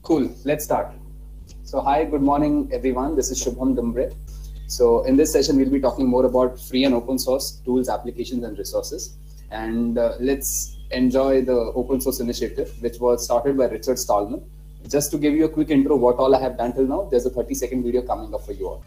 Cool, let's start. So, hi, good morning, everyone. This is Shubham Dumbre. So, in this session, we'll be talking more about free and open source tools, applications, and resources. And let's enjoy the open source initiative, which was started by Richard Stallman. Just to give you a quick intro, what all I have done till now, there's a 30-second video coming up for you all.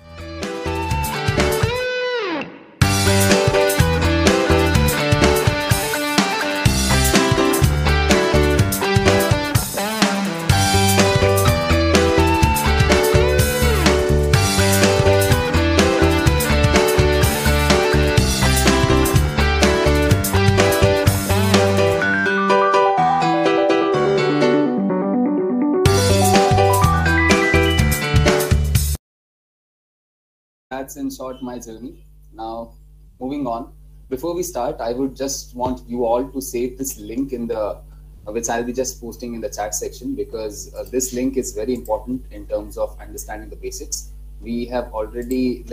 That's in short my journey. Now, moving on. Before we start, I would just want you all to save this link in the which I'll be just posting in the chat section, because this link is very important in terms of understanding the basics. We have already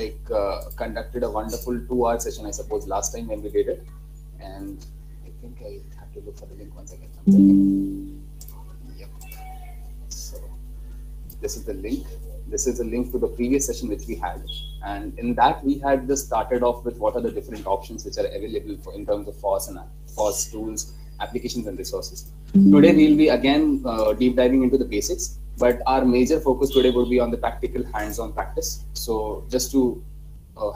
conducted a wonderful 2-hour session, I suppose, last time when we did it, and I think I have to look for the link once again. Yep. So this is the link. This is a link to the previous session which we had, and in that we had just started off with what are the different options which are available for in terms of FOSS and FOSS tools, applications, and resources. Today we'll be again deep diving into the basics, but our major focus today would be on the practical hands-on practice. So just to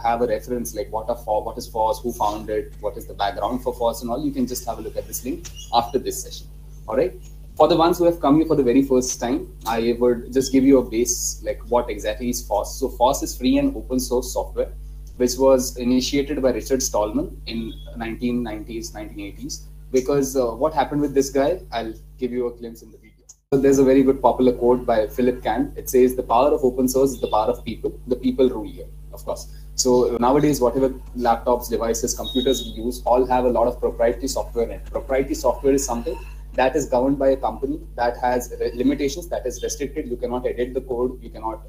have a reference, like what is FOSS, who found it, what is the background for FOSS and all, you can just have a look at this link after this session. All right. For the ones who have come here for the very first time, I would just give you a base, like what exactly is FOSS. So FOSS is free and open source software, which was initiated by Richard Stallman in 1990s, 1980s. Because what happened with this guy, I'll give you a glimpse in the video. So there's a very good popular quote by Philip Kant. It says, the power of open source is the power of people. The people rule here, of course. So nowadays, whatever laptops, devices, computers we use, all have a lot of proprietary software in it. Proprietary software is something that is governed by a company, that has limitations, that is restricted. You cannot edit the code, you cannot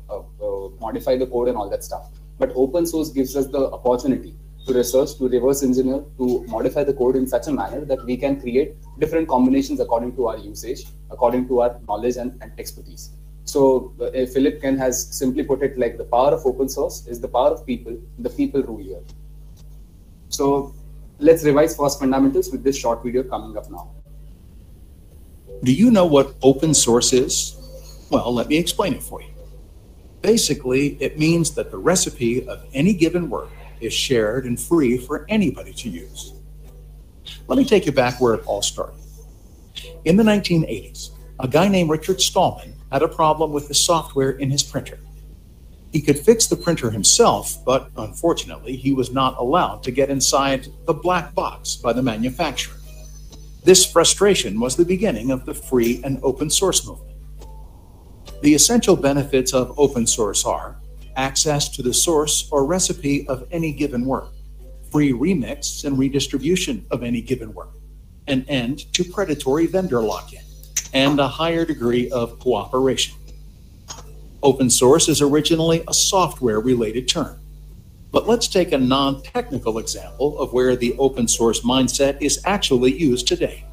modify the code and all that stuff. But open source gives us the opportunity to research, to reverse engineer, to modify the code in such a manner that we can create different combinations according to our usage, according to our knowledge and expertise. So Philip Kant has simply put it like the power of open source is the power of people, the people rule here. So let's revise FOSS fundamentals with this short video coming up now. Do you know what open source is? Well, let me explain it for you. Basically, it means that the recipe of any given work is shared and free for anybody to use. Let me take you back where it all started. In the 1980s, a guy named Richard Stallman had a problem with the software in his printer. He could fix the printer himself, but unfortunately, he was not allowed to get inside the black box by the manufacturer. This frustration was the beginning of the free and open source movement. The essential benefits of open source are access to the source or recipe of any given work, free remix and redistribution of any given work, an end to predatory vendor lock-in, and a higher degree of cooperation. Open source is originally a software-related term. But let's take a non-technical example of where the open source mindset is actually used today.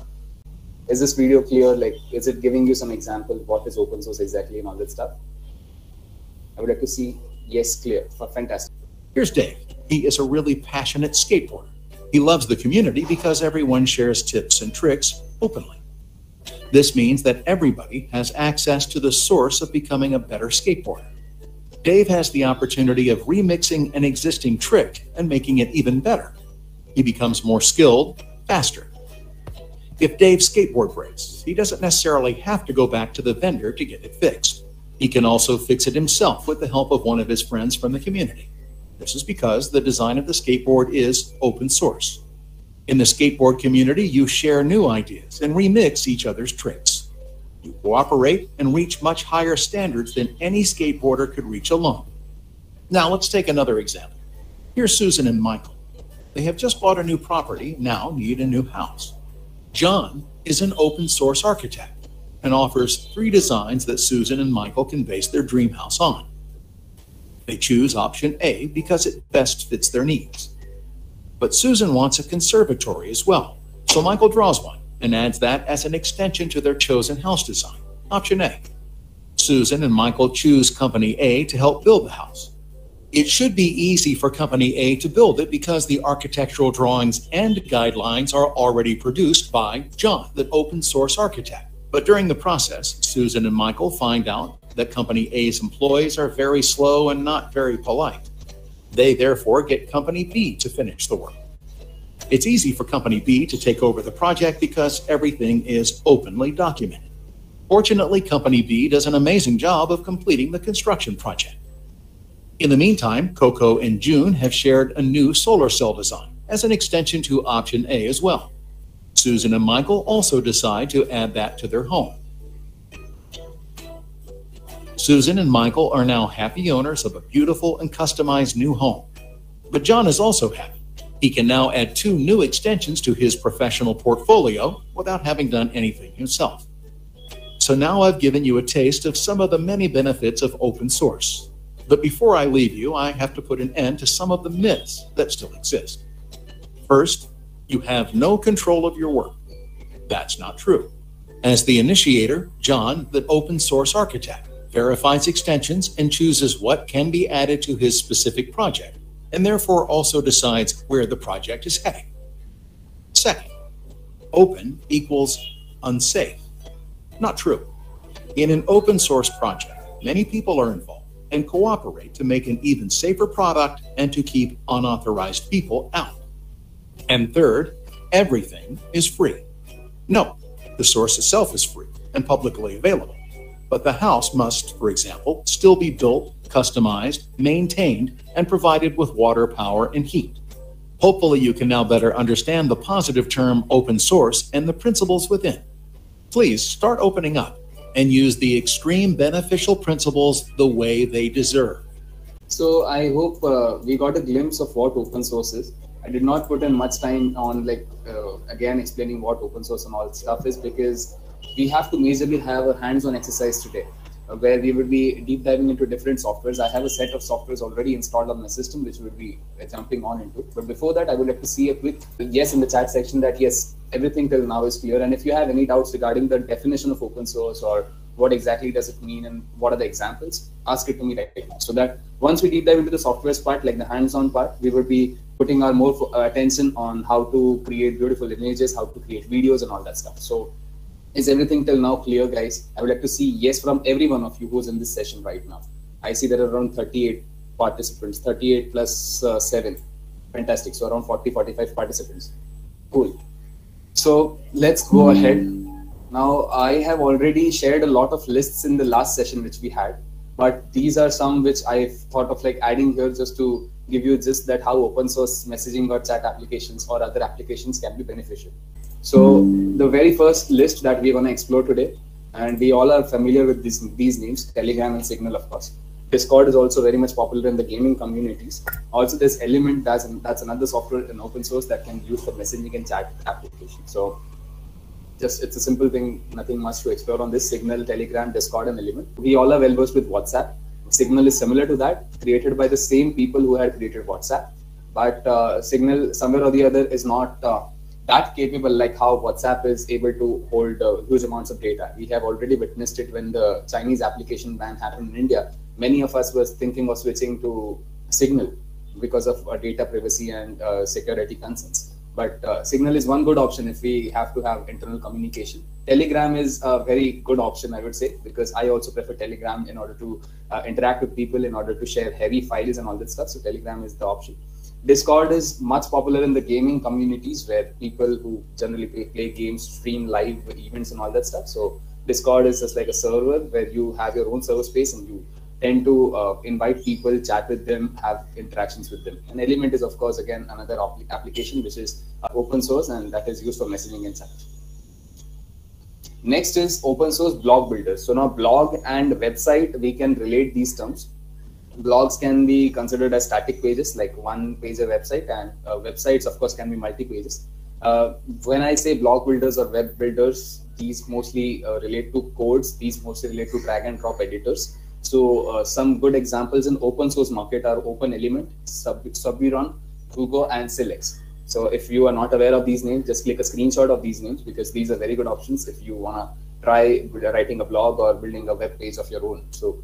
Is this video clear? Like, is it giving you some example of what is open source exactly and all that stuff? I would like to see, yes, clear. Fantastic. Here's Dave. He is a really passionate skateboarder. He loves the community because everyone shares tips and tricks openly. This means that everybody has access to the source of becoming a better skateboarder. Dave has the opportunity of remixing an existing trick and making it even better. He becomes more skilled, faster. If Dave's skateboard breaks, he doesn't necessarily have to go back to the vendor to get it fixed. He can also fix it himself with the help of one of his friends from the community. This is because the design of the skateboard is open source. In the skateboard community, you share new ideas and remix each other's tricks. You cooperate and reach much higher standards than any skateboarder could reach alone. Now let's take another example. Here's Susan and Michael. They have just bought a new property, now need a new house. John is an open source architect and offers 3 designs that Susan and Michael can base their dream house on. They choose option A because it best fits their needs. But Susan wants a conservatory as well, so Michael draws one and adds that as an extension to their chosen house design, option A. Susan and Michael choose Company A to help build the house. It should be easy for Company A to build it because the architectural drawings and guidelines are already produced by John, the open source architect. But during the process, Susan and Michael find out that Company A's employees are very slow and not very polite. They therefore get Company B to finish the work. It's easy for Company B to take over the project because everything is openly documented. Fortunately, Company B does an amazing job of completing the construction project. In the meantime, Coco and June have shared a new solar cell design as an extension to option A as well. Susan and Michael also decide to add that to their home. Susan and Michael are now happy owners of a beautiful and customized new home. But John is also happy. He can now add 2 new extensions to his professional portfolio without having done anything himself. So now I've given you a taste of some of the many benefits of open source. But before I leave you, I have to put an end to some of the myths that still exist. First, you have no control of your work. That's not true. As the initiator, John, the open source architect, verifies extensions and chooses what can be added to his specific project, and therefore also decides where the project is heading. Second, open equals unsafe. Not true. In an open source project, many people are involved and cooperate to make an even safer product and to keep unauthorized people out. And third, everything is free. No, the source itself is free and publicly available, but the house must, for example, still be built, customized, maintained, and provided with water, power, and heat. Hopefully you can now better understand the positive term open source and the principles within. Please start opening up and use the extreme beneficial principles the way they deserve. So I hope we got a glimpse of what open source is. I did not put in much time on again explaining what open source and all that stuff is, because we have to majorly have a hands-on exercise today where we will be deep diving into different softwares. I have a set of softwares already installed on my system which we'll be jumping on into. But before that, I would like to see a quick yes in the chat section that yes, everything till now is clear. And if you have any doubts regarding the definition of open source or what exactly does it mean and what are the examples, ask it to me right now. So that once we deep dive into the softwares part, like the hands-on part, we will be putting our more attention on how to create beautiful images, how to create videos and all that stuff. So is everything till now clear, guys? I would like to see yes from every one of you who's in this session right now. I see there are around 38 participants, 38 plus 7. Fantastic. So around 40, 45 participants. Cool. So let's go ahead. Now, I have already shared a lot of lists in the last session which we had, but these are some which I thought of adding here just to give you just that how open source messaging or chat applications or other applications can be beneficial. So the very first list that we're going to explore today, and we all are familiar with these names, Telegram and Signal, of course. Discord is also very much popular in the gaming communities. Also, there's Element, that's another software in open source that can be used for messaging and chat applications. So just it's a simple thing, nothing much to explore on this. Signal, Telegram, Discord, and Element. We all are well versed with WhatsApp. Signal is similar to that, created by the same people who had created WhatsApp. But Signal, somewhere or the other, is not that capable like how WhatsApp is able to hold huge amounts of data. We have already witnessed it when the Chinese application ban happened in India. Many of us were thinking of switching to Signal because of data privacy and security concerns. But Signal is one good option if we have to have internal communication. Telegram is a very good option, I would say, because I also prefer Telegram in order to interact with people, in order to share heavy files and all that stuff. So Telegram is the option. Discord is much popular in the gaming communities where people who generally play games stream live events and all that stuff. So Discord is just like a server where you have your own server space and you tend to invite people, chat with them, have interactions with them. And Element is, of course, again, another application which is open source and that is used for messaging and chat. Next is open source blog builders. So now blog and website, we can relate these terms. Blogs can be considered as static pages, like one page a website, and websites, of course, can be multi-pages. When I say blog builders or web builders, these mostly relate to codes. These mostly relate to drag and drop editors. So some good examples in open source market are Open Element, Suburon, Hugo, and Silex. So if you are not aware of these names, just click a screenshot of these names because these are very good options if you want to try writing a blog or building a web page of your own. So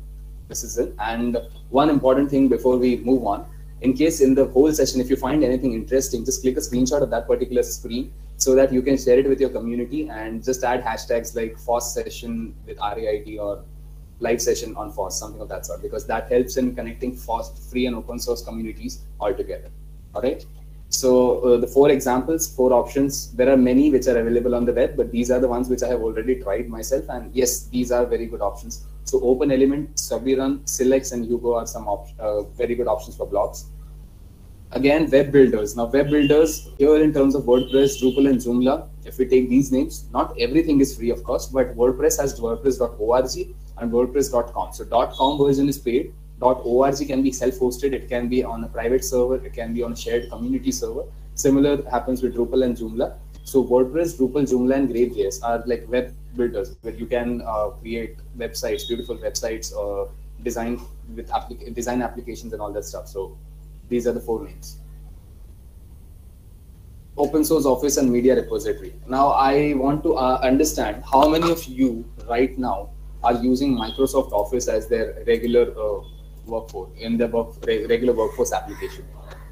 this is it. And one important thing before we move on, in case in the whole session, if you find anything interesting, just click a screenshot of that particular screen so that you can share it with your community, and just add hashtags like FOSS session with RAIT or live session on FOSS, something of that sort, because that helps in connecting FOSS free and open source communities all together. All right. So the 4 examples, 4 options, there are many which are available on the web, but these are the ones which I have already tried myself. And yes, these are very good options. So OpenElement, Savirun, Silex, and Hugo are some very good options for blogs. Again, web builders. Now, web builders here in terms of WordPress, Drupal, and Joomla, if we take these names, not everything is free, of course, but WordPress has WordPress.org and WordPress.com. So .com version is paid. .org can be self-hosted. It can be on a private server. It can be on a shared community server. Similar happens with Drupal and Joomla. So WordPress, Drupal, Joomla, and Grave.js are like web builders where you can create websites, beautiful websites, design with design applications and all that stuff. So these are the 4 names. Open source office and media repository. Now I want to understand how many of you right now are using Microsoft Office as their regular workforce in the regular workforce application.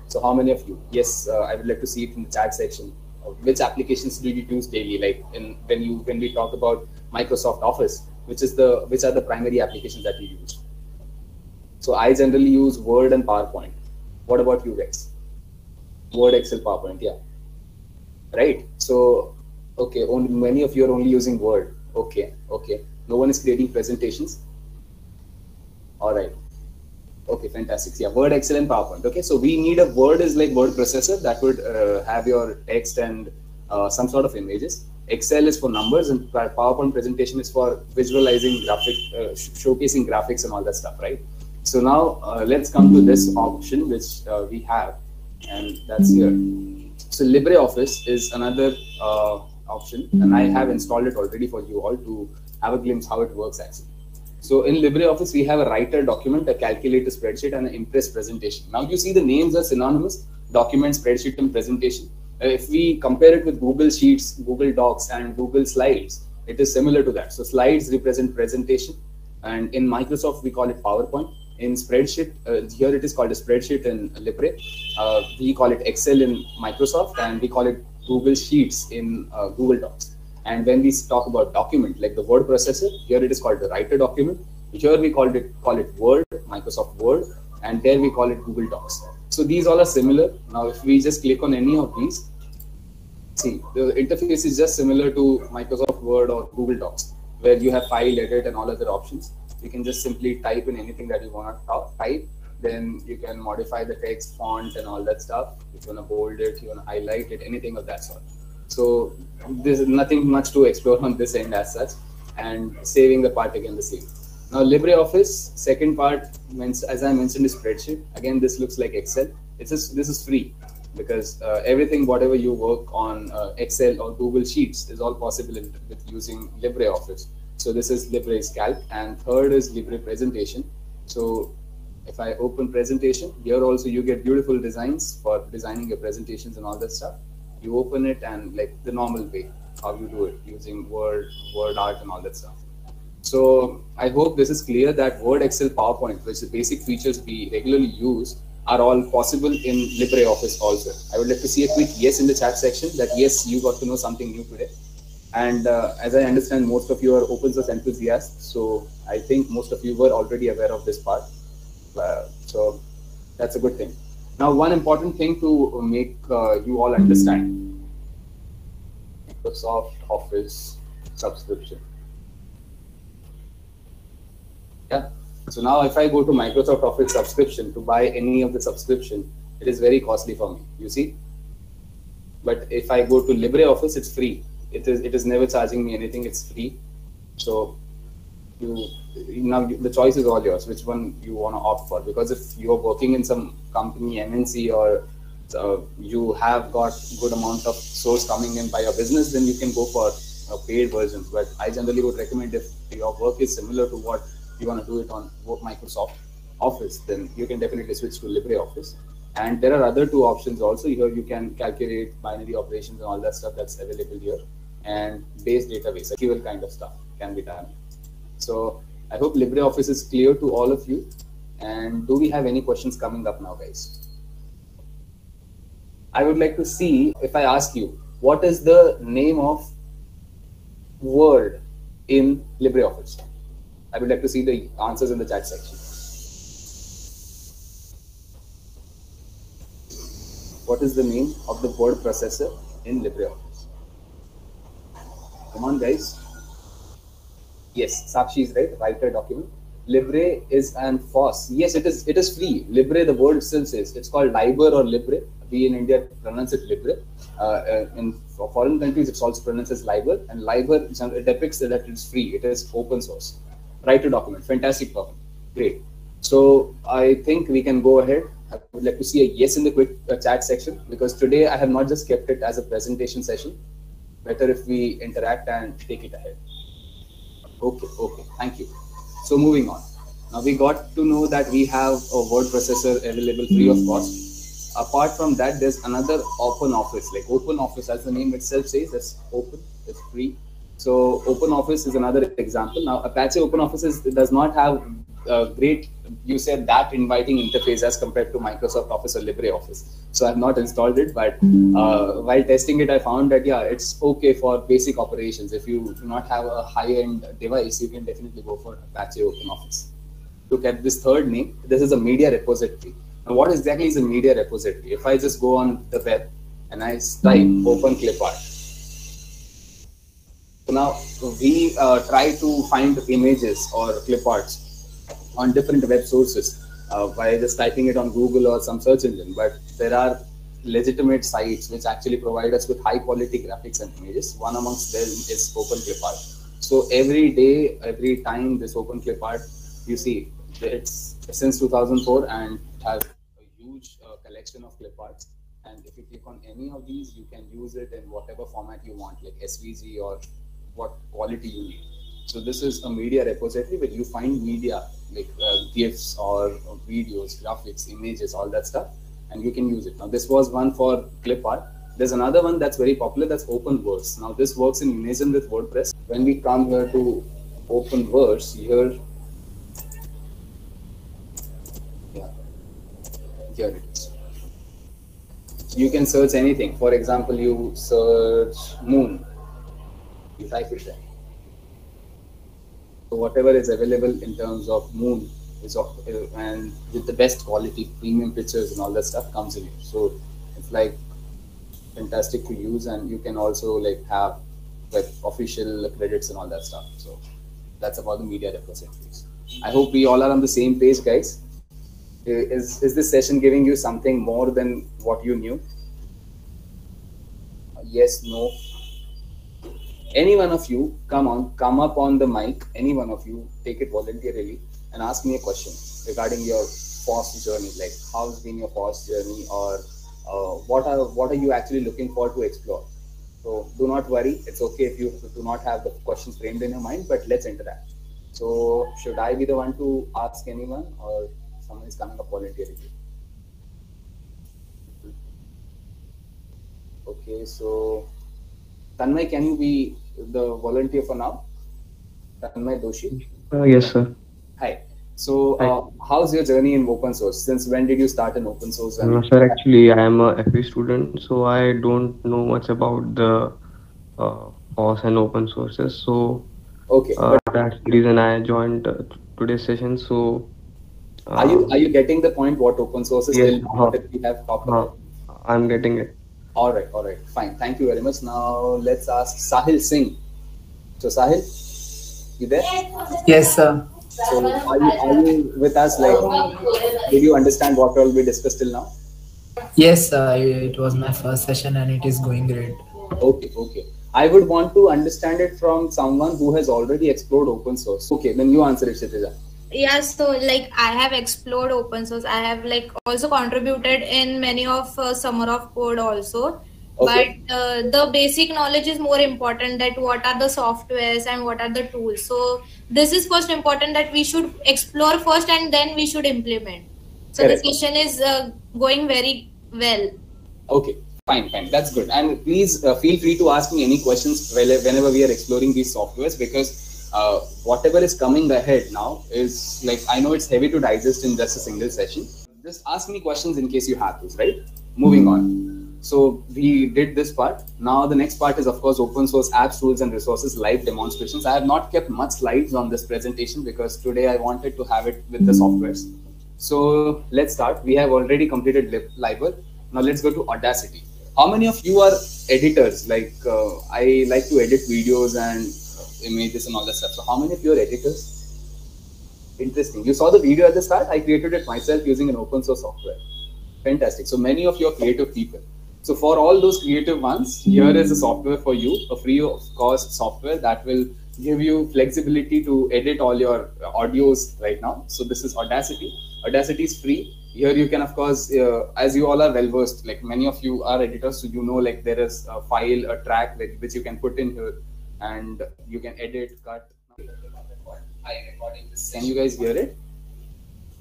So how many of you? Yes, I would like to see it in the chat section. Which applications do you use daily? Like when we talk about Microsoft Office, which are the primary applications that you use? So I generally use Word and PowerPoint. What about you guys? Word, Excel, PowerPoint, yeah. Right. So okay, many of you are only using Word. Okay. No one is creating presentations. All right. Okay, fantastic. Yeah, Word, Excel, and PowerPoint. Okay, so we need a Word is like word processor that would have your text and some sort of images. Excel is for numbers, and PowerPoint presentation is for visualizing showcasing graphics and all that stuff, right? So now let's come to this option which we have, and that's here. So LibreOffice is another option, and I have installed it already for you all to have a glimpse how it works actually. So in LibreOffice, we have a writer document, a calculator spreadsheet, and an Impress presentation. Now you see the names are synonymous: document, spreadsheet, and presentation. If we compare it with Google Sheets, Google Docs, and Google Slides, it is similar to that. So slides represent presentation, and in Microsoft we call it PowerPoint. In spreadsheet, here it is called a spreadsheet in Libre. We call it Excel in Microsoft, and we call it Google Sheets in Google Docs. And when we talk about document, like the word processor, here it is called the writer document. Here we call it Word, Microsoft Word, and there we call it Google Docs. So these all are similar. Now, if we just click on any of these, see, the interface is just similar to Microsoft Word or Google Docs, where you have file, edit, and all other options. You can just simply type in anything that you want to type. Then you can modify the text, font, and all that stuff. If you want to bold it, you want to highlight it, anything of that sort. So there's nothing much to explore on this end as such, and saving the part again the same. Now LibreOffice, second part, as I mentioned, is spreadsheet. Again, this looks like Excel. This is free because everything, whatever you work on Excel or Google Sheets is all possible with using LibreOffice. So this is Libre's Calc, and third is Libre Presentation. So if I open presentation, here also you get beautiful designs for designing your presentations and all that stuff. You open it and like the normal way, how you do it using Word art and all that stuff. So I hope this is clear that Word, Excel, PowerPoint, which the basic features we regularly use, are all possible in LibreOffice also. I would like to see a quick yes in the chat section that yes, you got to know something new today. And as I understand, most of you are open source enthusiasts. So I think most of you were already aware of this part. So that's a good thing. Now, one important thing to make you all understand: Microsoft Office subscription. Yeah. So now if I go to Microsoft Office subscription to buy any of the subscription, it is very costly for me, you see. But if I go to LibreOffice, it's free. It is never charging me anything, it's free. So now the choice is all yours, which one you want to opt for. Because if you are working in some company, MNC, or you have got good amount of source coming in by your business, then you can go for a paid version. But I generally would recommend, if your work is similar to what you want to do it on Microsoft Office, then you can definitely switch to LibreOffice. And there are other 2 options also. Here you can calculate binary operations and all that stuff that's available here, and base database, SQL kind of stuff can be done. So I hope LibreOffice is clear to all of you. And do we have any questions coming up now, guys? I would like to see, if I ask you, what is the name of word in LibreOffice? I would like to see the answers in the chat section. What is the name of the word processor in LibreOffice? Come on, guys. Yes, Sakshi is right. Writer document. Libre is an FOSS. Yes, it is. It is free. Libre, the word still says it's called Libre or Libre. We in India pronounce it Libre. In foreign countries, it's also pronounced as Libre. And Libre depicts that it's free. It is open source. Writer document. Fantastic document. Great. So I think we can go ahead. I would like to see a yes in the quick chat section, because today I have not just kept it as a presentation session. Better if we interact and take it ahead. Okay. Thank you. So moving on. Now we got to know that we have a word processor available free of cost. Apart from that, there's another OpenOffice. Like OpenOffice, as the name itself says, it's open, it's free. So OpenOffice is another example. Now Apache OpenOffice does not have a great, you said, that inviting interface as compared to Microsoft Office or LibreOffice. So I've not installed it, but while testing it, I found that yeah, it's okay for basic operations. If you do not have a high-end device, you can definitely go for Apache OpenOffice. Look at this third name. This is a media repository. Now, what exactly is a media repository? If I just go on the web and I type Open Clipart. So now we try to find images or cliparts on different web sources by just typing it on Google or some search engine. But there are legitimate sites which actually provide us with high quality graphics and images. One amongst them is Open Clipart. So every day, every time this Open Clipart, you see, it's since 2004 and it has a huge collection of cliparts. And if you click on any of these, you can use it in whatever format you want, like SVG or what quality you need. So this is a media repository where you find media like GIFs or videos, graphics, images, all that stuff, and you can use it. Now this was one for Clipart. There's another one that's very popular, that's OpenVerse. Now this works in unison with WordPress. When we come here to OpenVerse, here it is. You can search anything. For example, you search moon, you type it there. So whatever is available in terms of moon is and with the best quality, premium pictures and all that stuff comes in here. So it's like fantastic to use, and you can also like have like official credits and all that stuff. So that's about the media repositories. I hope we all are on the same page, guys. Is this session giving you something more than what you knew? Yes, no. Any one of you, come up on the mic. Any one of you, take it voluntarily and ask me a question regarding your FOSS journey. Like, how's been your FOSS journey, or what are you actually looking for to explore? So do not worry. It's okay if you do not have the questions framed in your mind, but let's interact. So should I be the one to ask anyone, or someone is coming up voluntarily? Okay, so Tanmay, can you be the volunteer for now? Tanmay Doshi? Yes, sir. Hi. So how's your journey in open source? Since when did you start in open source? Sir, actually, I am a FE student, so I don't know much about the FOSS and open sources. So okay, that's the reason I joined today's session. So are you getting the point what open source is? Yes, we have talked about? I'm getting it. All right, fine. Thank you very much. Now let's ask Sahil Singh. So Sahil, you there? Yes, sir. So are you with us? Like, did you understand what all we discussed till now? Yes, it was my first session and it is going great. Okay. I would want to understand it from someone who has already explored open source. Okay, then you answer it, Kshitija. Yeah, so like I have explored open source. I have like also contributed in many of Summer of Code also. Okay. But the basic knowledge is more important, that what are the softwares and what are the tools. So this is first important, that we should explore first and then we should implement. So correct. The session is going very well. Okay, fine. That's good. And please feel free to ask me any questions whenever we are exploring these softwares, because whatever is coming ahead now is like, I know it's heavy to digest in just a single session. Just ask me questions in case you have those, right? Moving on. So we did this part. Now the next part is, of course, open source apps, tools and resources, live demonstrations. I have not kept much slides on this presentation because today I wanted to have it with the softwares. So let's start. We have already completed Liver. Now let's go to Audacity. How many of you are editors? Like I like to edit videos and images and all that stuff. So how many of you are editors? Interesting. You saw the video at the start. I created it myself using an open source software. Fantastic. So many of you are creative people. So for all those creative ones, here is a software for you, a free of cost software that will give you flexibility to edit all your audios right now. So this is Audacity. Audacity is free. Here you can, of course, as you all are well versed, like many of you are editors, so you know, like there is a file, a track which you can put in here, and you can edit, cut. Can you guys hear it?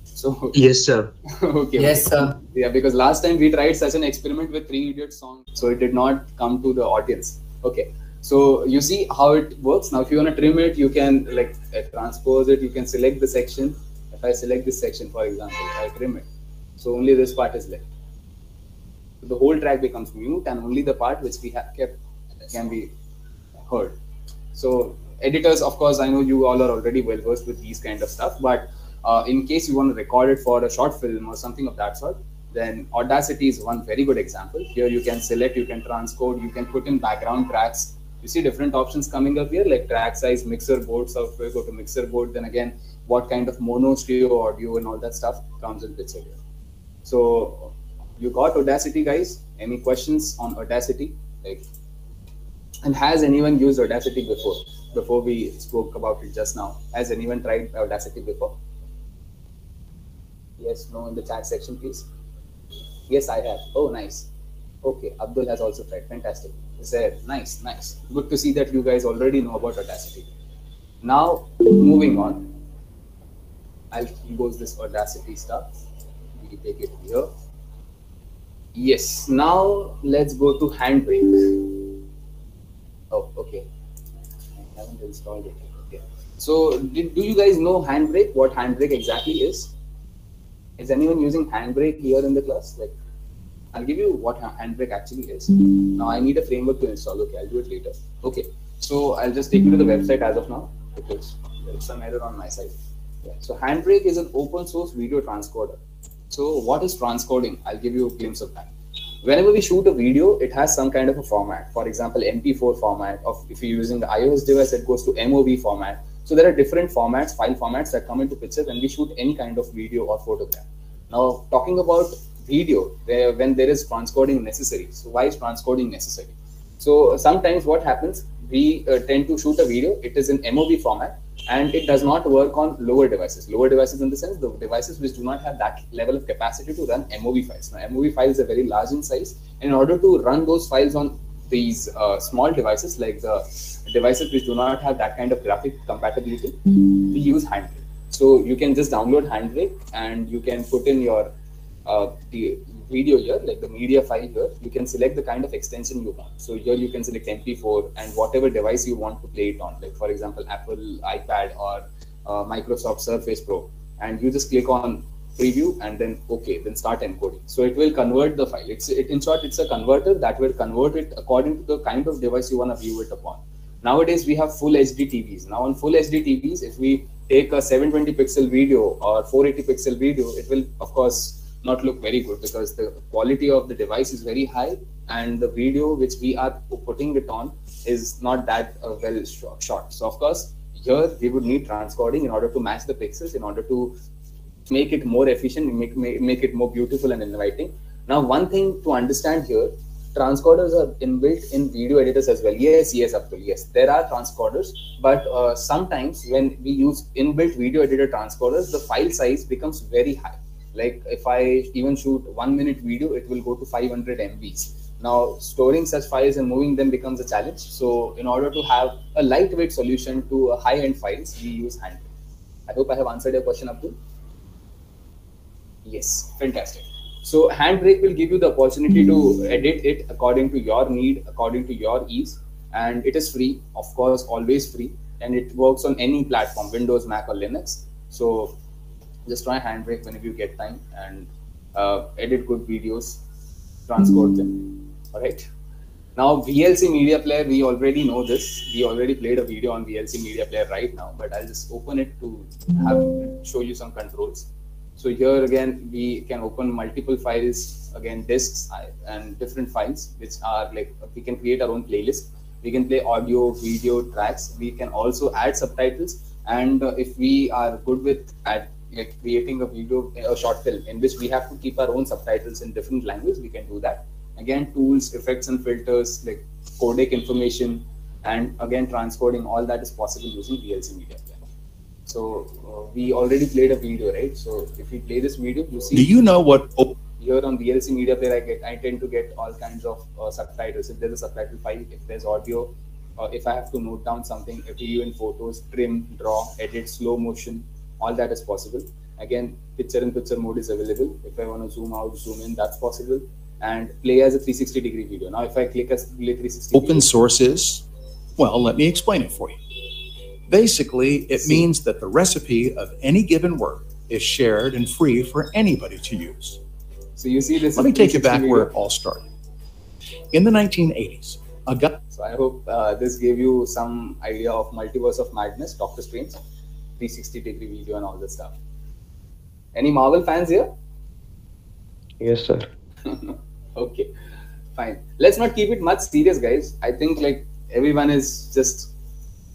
So yes, sir. Okay. Yes, sir. Yeah, because last time we tried such an experiment with 3 Idiots song, so it did not come to the audience. Okay. So you see how it works. Now, if you want to trim it, you can like transpose it. You can select the section. If I select this section, for example, I trim it. So only this part is left. So the whole track becomes mute, and only the part which we have kept can be heard. So editors, of course, I know you all are already well versed with these kind of stuff, but in case you want to record it for a short film or something of that sort, then Audacity is one very good example. Here you can select, you can transcode, you can put in background tracks. You see different options coming up here, like track size, mixer board software, go to mixer board, then again, what kind of mono, stereo, audio and all that stuff comes in picture here. So you got Audacity, guys? Any questions on Audacity? Like, and has anyone used Audacity before? Before we spoke about it just now, has anyone tried Audacity before? Yes, no, in the chat section, please. Yes, I have. Oh, nice. Okay, Abdul has also tried. Fantastic. There, nice, nice. Good to see that you guys already know about Audacity. Now, moving on. I'll close this Audacity stuff. We take it here. Yes. Now let's go to Handbrake. Oh, okay. I haven't installed it. Okay. So, do you guys know Handbrake? What Handbrake exactly is? Is anyone using Handbrake here in the class? Like, I'll give you what Handbrake actually is. Now I need a framework to install. Okay, I'll do it later. Okay, so I'll just take you to the website as of now because there's some error on my side. Yeah. So Handbrake is an open source video transcoder. So what is transcoding? I'll give you a glimpse of that. Whenever we shoot a video, it has some kind of a format. For example, MP4 format. Of if you're using the iOS device, it goes to MOV format. So there are different formats, file formats that come into picture when we shoot any kind of video or photograph. Now, talking about video, when there is transcoding necessary. So why is transcoding necessary? So sometimes what happens, we tend to shoot a video, it is in MOV format, and it does not work on lower devices. Lower devices in the sense, the devices which do not have that level of capacity to run MOV files. Now, MOV files are very large in size. In order to run those files on these small devices, like the devices which do not have that kind of graphic compatibility, we use Handbrake. So you can just download Handbrake and you can put in your the video here, like the media file here. You can select the kind of extension you want. So here you can select MP4 and whatever device you want to play it on, like for example, Apple iPad or Microsoft Surface Pro. And you just click on preview and then okay, then start encoding. So it will convert the file. In short, it's a converter that will convert it according to the kind of device you want to view it upon. Nowadays, we have full HD TVs. Now on full HD TVs, if we take a 720 pixel video or 480 pixel video, it will of course not look very good because the quality of the device is very high and the video which we are putting it on is not that well shot. So of course, here we would need transcoding in order to match the pixels, in order to make it more efficient, make it more beautiful and inviting. Now, one thing to understand here, transcoders are inbuilt in video editors as well. Yes, Abdul, yes, there are transcoders, but sometimes when we use inbuilt video editor transcoders, the file size becomes very high. Like if I even shoot 1 minute video, it will go to 500 MBs. Now, storing such files and moving them becomes a challenge. So in order to have a lightweight solution to high-end files, we use Handbrake. I hope I have answered your question, Abdul. Yes, fantastic. So Handbrake will give you the opportunity to edit it according to your need, according to your ease, and it is free, of course, always free. and it works on any platform, Windows, Mac, or Linux. So just try Handbrake whenever you get time, and edit good videos, transcode them. All right. Now VLC Media Player, we already know this. We already played a video on VLC Media Player right now, but I'll just open it to show you some controls. So here again, we can open multiple files, again disks and different files, which are like, we can create our own playlist. We can play audio, video tracks. We can also add subtitles. And if we are good with like creating a video, a short film in which we have to keep our own subtitles in different language, we can do that. Again, tools, effects and filters, like codec information, and again transcoding, all that is possible using VLC Media Player. So we already played a video, right? So if we play this video, you see. Do you know what? Here on VLC Media Player, I tend to get all kinds of subtitles. If there's a subtitle file, if there's audio, if I have to note down something, view in photos, trim, draw, edit, slow motion, all that is possible. Again, picture-in-picture mode is available. If I want to zoom out, zoom in, that's possible. And play as a 360-degree video. Now, if I click as play 360. Open source is? Well, let me explain it for you. Basically, it means that the recipe of any given work is shared and free for anybody to use. So you see this. Let me take you back where it all started. In the 1980s, a guy. So I hope this gave you some idea of Multiverse of Madness, Doctor Strange, 360-degree video and all this stuff. Any Marvel fans here? Yes, sir. Okay, fine. Let's not keep it much serious, guys. I think like everyone is just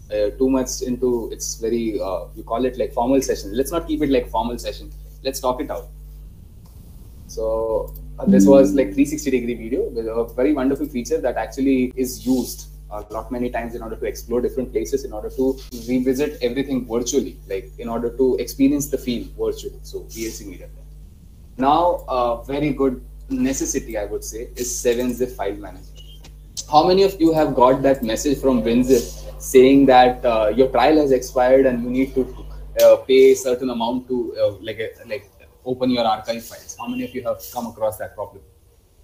too much into, it's very, you call it like formal session. Let's not keep it like formal session. Let's talk it out. So this was like 360-degree video with a very wonderful feature that actually is used a lot many times in order to explore different places, in order to revisit everything virtually, like in order to experience the feel virtually. So VLC Media Player. Now, a very good necessity, I would say, is 7-Zip File Manager. How many of you have got that message from WinZip saying that your trial has expired and you need to pay a certain amount to like open your archive files? How many of you have come across that problem?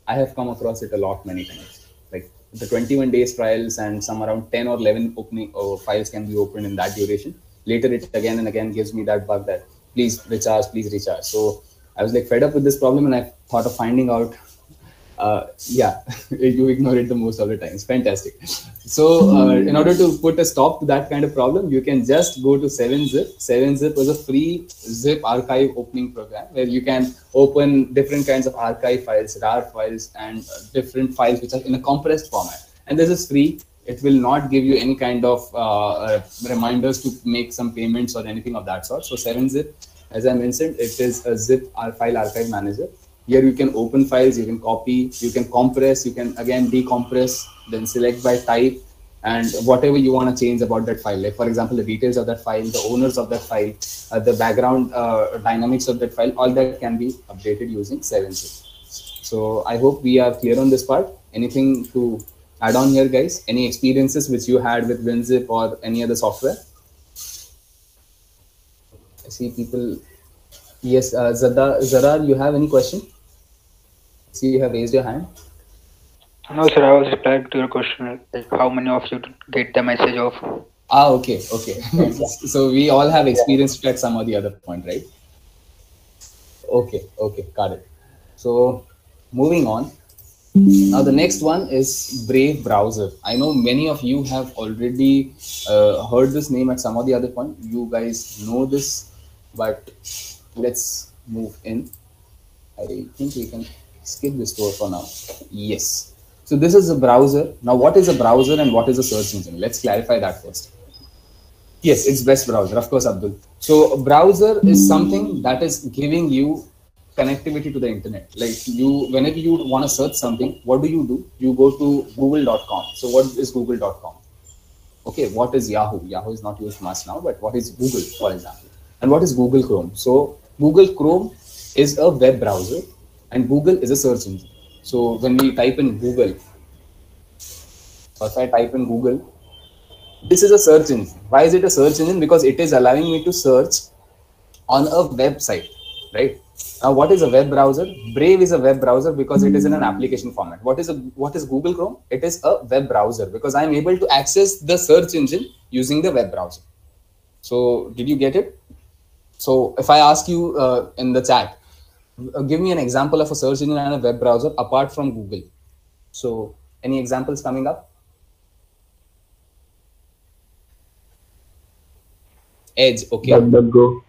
I have come across it a lot, many times. Like the 21 days trials and some around 10 or 11 opening files can be opened in that duration. Later, it again and again gives me that bug that please recharge, please recharge. So I was like fed up with this problem, and I thought of finding out. Yeah, you ignore it the most of the time. It's fantastic. So in order to put a stop to that kind of problem, you can just go to 7-Zip. 7-Zip is a free zip archive opening program where you can open different kinds of archive files, RAR files, and different files which are in a compressed format. And this is free. It will not give you any kind of reminders to make some payments or anything of that sort. So 7-Zip, as I mentioned, it is a zip file archive manager. Here you can open files, you can copy, you can compress, you can again decompress, then select by type, and whatever you want to change about that file. Like for example, the details of that file, the owners of that file, the background dynamics of that file, all that can be updated using 7-Zip. So I hope we are clear on this part. Anything to add on here, guys? Any experiences which you had with WinZip or any other software? I see people. Yes, Zarar, you have any question? See, you have raised your hand. No, sir, I was replying to your question, like how many of you get the message of. Ah, okay. So we all have experienced at some or the other point, right? Okay, got it. So moving on. Now the next one is Brave Browser. I know many of you have already heard this name at some or the other point. You guys know this, but let's move in. I think we can skip this door for now. Yes. So this is a browser. Now, what is a browser and what is a search engine? Let's clarify that first. Yes, it's best browser, of course, Abdul. So a browser is something that is giving you connectivity to the internet. Like you, whenever you want to search something, what do? You go to google.com. So what is google.com? Okay, what is Yahoo? Yahoo is not used much now, but what is Google, for example? And what is Google Chrome? So Google Chrome is a web browser and Google is a search engine. So when we type in Google, or if I type in Google, this is a search engine. Why is it a search engine? Because it is allowing me to search on a website, right? Now, what is a web browser? Brave is a web browser because it is in an application format. What is Google Chrome? It is a web browser because I'm able to access the search engine using the web browser. So did you get it? So if I ask you in the chat, give me an example of a search engine and a web browser apart from Google. So any examples coming up? Edge, okay. DuckDuckGo.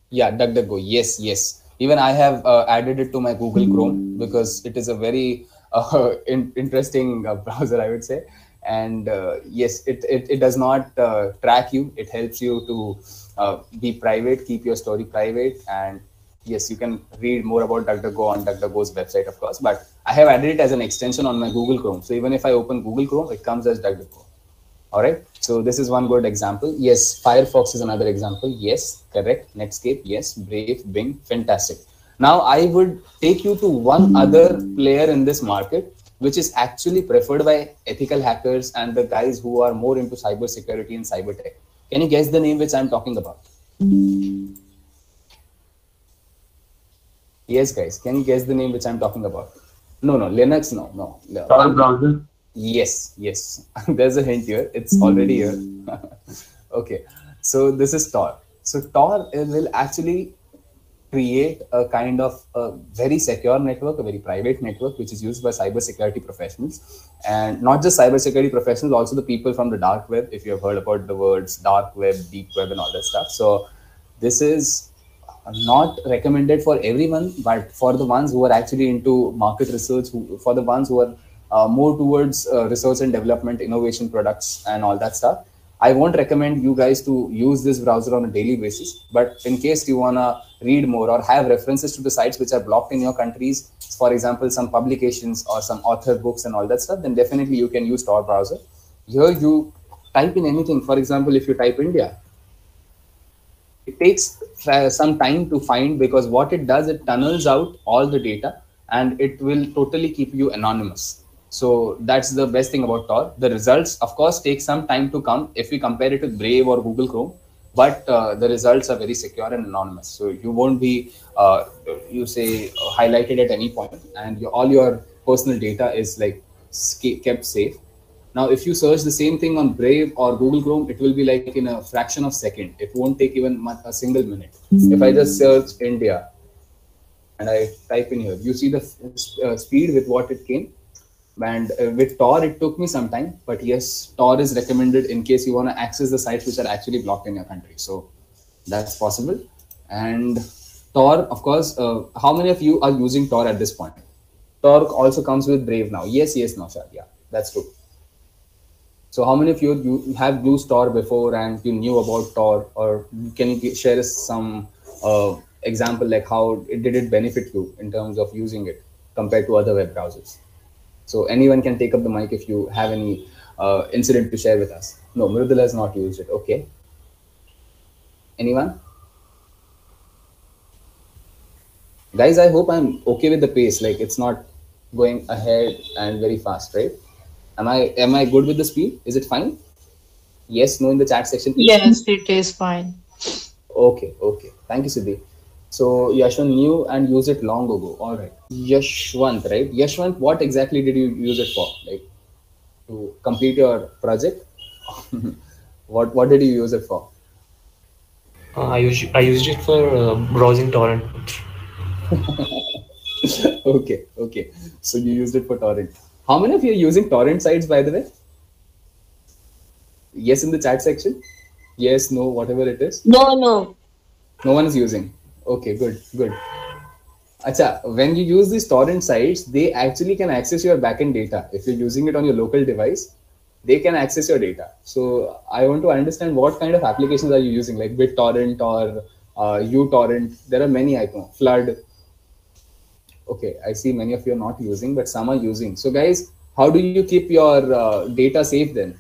Yeah, DuckDuckGo. Yes, yes. Even I have added it to my Google Chrome because it is a very interesting browser, I would say. And yes, it does not track you. It helps you to be private, keep your story private. And yes, you can read more about DuckDuckGo on DuckDuckGo's website, of course. But I have added it as an extension on my Google Chrome. So even if I open Google Chrome, it comes as DuckDuckGo. All right. So this is one good example. Yes, Firefox is another example. Yes, correct. Netscape. Yes, Brave, Bing. Fantastic. Now I would take you to one other player in this market, which is actually preferred by ethical hackers and the guys who are more into cybersecurity and cyber tech. Can you guess the name which I'm talking about? Yes, guys. Can you guess the name which I'm talking about? No, Linux. No. Tor browser. Yes. There's a hint here. It's already here. Okay. So this is Tor. So Tor will actually create a kind of a very secure network, a very private network, which is used by cybersecurity professionals. And not just cybersecurity professionals, also the people from the dark web, if you have heard about the words dark web, deep web, and all that stuff. So this is not recommended for everyone, but for the ones who are actually into market research, for the ones who are more towards research and development, innovation products, and all that stuff. I won't recommend you guys to use this browser on a daily basis, but in case you want to read more or have references to the sites which are blocked in your countries, for example, some publications or some author books and all that stuff, then definitely you can use Tor browser. Here you type in anything. For example, if you type India, it takes some time to find, because what it does, it tunnels out all the data and it will totally keep you anonymous. So that's the best thing about Tor. The results, of course, take some time to come if we compare it with Brave or Google Chrome, but the results are very secure and anonymous. So you won't be, highlighted at any point, and all your personal data is like kept safe. Now, if you search the same thing on Brave or Google Chrome, it will be like in a fraction of a second. It won't take even a single minute. If I just search India and I type in here, you see the speed with what it came. And with Tor, it took me some time, but yes, Tor is recommended in case you want to access the sites which are actually blocked in your country. So that's possible. And Tor, of course, how many of you are using Tor at this point? Tor also comes with Brave now. Yes, Naushad. Yeah, that's true. So how many of you have used Tor before and you knew about Tor, or can you share us some example, like how did it benefit you in terms of using it compared to other web browsers? So anyone can take up the mic if you have any incident to share with us. No, Mridula has not used it. Okay. Anyone? Guys, I hope I'm okay with the pace. Like it's not going ahead and very fast, right? Am I good with the speed? Is it fine? Yes, no in the chat section, please. Yes, it is fine. Okay. Thank you, Siddhi. So Yashwant knew and used it long ago. All right. Yashwant, right? Yashwant, what exactly did you use it for? Like to complete your project? What did you use it for? I used it for browsing torrent. Okay. So you used it for torrent. How many of you are using torrent sites, by the way? Yes, in the chat section. Yes, no, whatever it is. No. No one is using. Okay, good. Acha, when you use these torrent sites, they actually can access your backend data. If you're using it on your local device, they can access your data. So I want to understand what kind of applications are you using, like BitTorrent or uTorrent. There are many, I know. Flood. Okay, I see many of you are not using, but some are using. So guys, how do you keep your data safe then?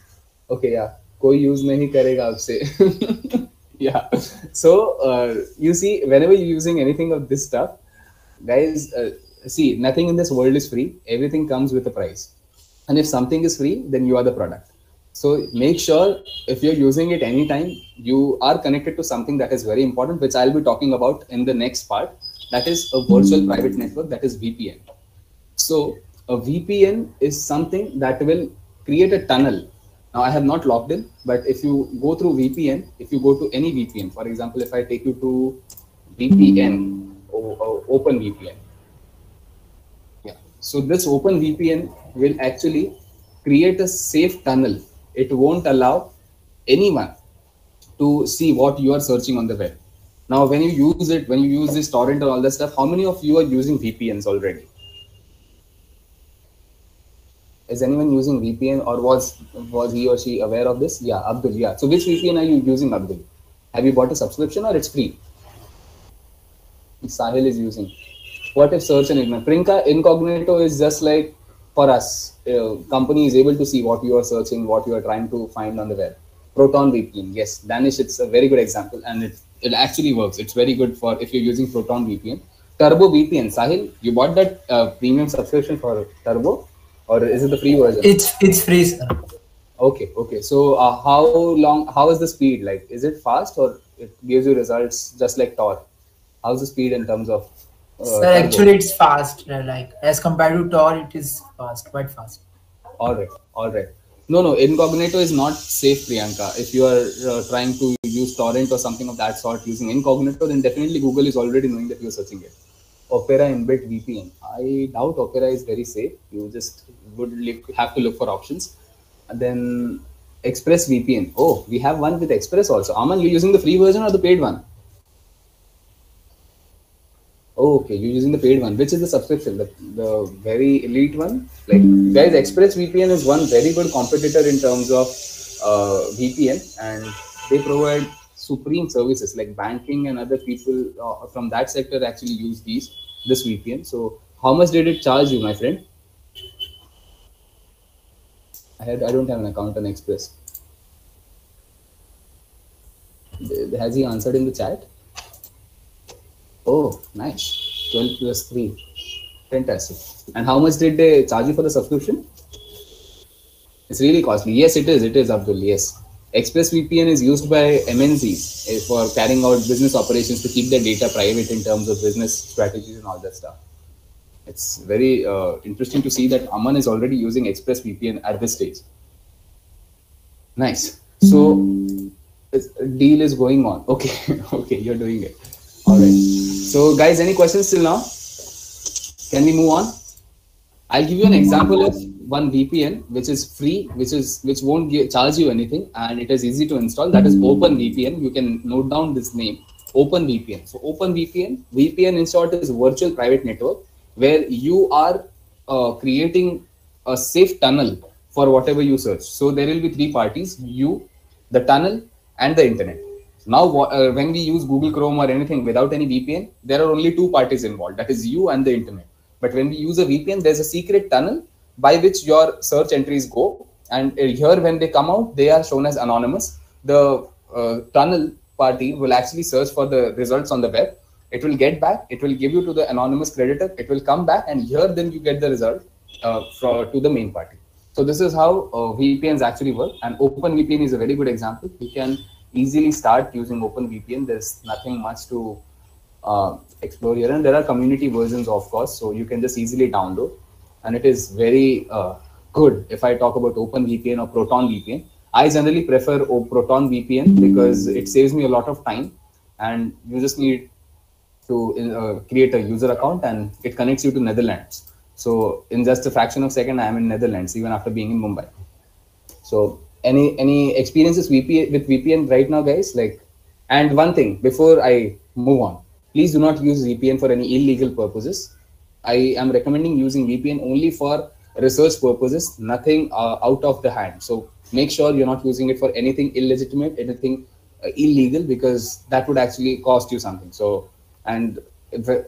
Okay, yeah. Koi use nahi karega aapse. Yeah. So you see, whenever you're using anything of this stuff, guys, see, nothing in this world is free. Everything comes with a price. And if something is free, then you are the product. So make sure if you're using it anytime, you are connected to something that is very important, which I'll be talking about in the next part. that is a virtual private network, that is VPN. So a VPN is something that will create a tunnel. Now I have not logged in, but if you go through VPN, if you go to any VPN, for example, if I take you to VPN or OpenVPN, yeah. So this OpenVPN will actually create a safe tunnel. It won't allow anyone to see what you are searching on the web. Now, when you use it, when you use this torrent and all that stuff, how many of you are using VPNs already? Is anyone using VPN, or was he or she aware of this? Yeah, Abdul. Yeah. So which VPN are you using, Abdul? Have you bought a subscription or it's free? Sahil is using. What if search and ignore? Prinka, incognito is just like for us. Company is able to see what you are searching, what you are trying to find on the web. Proton VPN. Yes, Danish, it's a very good example, and it actually works. It's very good for if you're using Proton VPN. Turbo VPN. Sahil, you bought that premium subscription for Turbo? Or is it the free version? It's free, sir. Okay. So how is the speed? Like, is it fast or it gives you results just like Tor? How's the speed in terms of? Sir, actually, it's fast. Like as compared to Tor, it is fast, quite fast. All right. No, incognito is not safe, Priyanka. If you are trying to use torrent or something of that sort using incognito, then definitely Google is already knowing that you're searching it. Opera inbuilt VPN. I doubt Opera is very safe. You just would have to look for options. And then Express VPN. Oh, we have one with Express also. Aman, you're using the free version or the paid one? Oh, okay, you're using the paid one. Which is the subscription? The very elite one? Like, guys, Express VPN is one very good competitor in terms of VPN, and they provide supreme services like banking, and other people from that sector actually use this VPN. So how much did it charge you, my friend? I don't have an account on Express. Has he answered in the chat? Oh, nice. 12 plus 3. Fantastic. And how much did they charge you for the subscription? It's really costly. Yes, it is, Abdul. Yes. ExpressVPN is used by MNCs for carrying out business operations to keep their data private in terms of business strategies and all that stuff. It's very interesting to see that Aman is already using ExpressVPN at this stage. Nice. So, deal is going on. Okay, okay, you're doing it. All right. So, guys, any questions till now? Can we move on? I'll give you an example of one VPN which is free, which won't charge you anything, and it is easy to install. That is OpenVPN. You can note down this name, OpenVPN. So OpenVPN, VPN in short is virtual private network, where you are creating a safe tunnel for whatever you search. So there will be three parties: you, the tunnel, and the internet. Now, when we use Google Chrome or anything without any VPN, there are only two parties involved. That is you and the internet. But when we use a VPN, there's a secret tunnel by which your search entries go. And here, when they come out, they are shown as anonymous. The tunnel party will actually search for the results on the web. It will get back. It will give you to the anonymous creditor. It will come back. And here, then you get the result to the main party. So this is how VPNs actually work. And OpenVPN is a very good example. You can easily start using OpenVPN. There's nothing much to explore here, and there are community versions, of course, so you can just easily download, and it is very good. If I talk about OpenVPN or Proton VPN, I generally prefer Proton VPN because it saves me a lot of time, and you just need to create a user account and it connects you to Netherlands. So in just a fraction of a second, I am in Netherlands even after being in Mumbai. So any experiences with VPN right now, guys? Like, and one thing before I move on, please do not use VPN for any illegal purposes. I am recommending using VPN only for research purposes, nothing out of the hand. So make sure you're not using it for anything illegitimate, anything illegal, because that would actually cost you something. So, and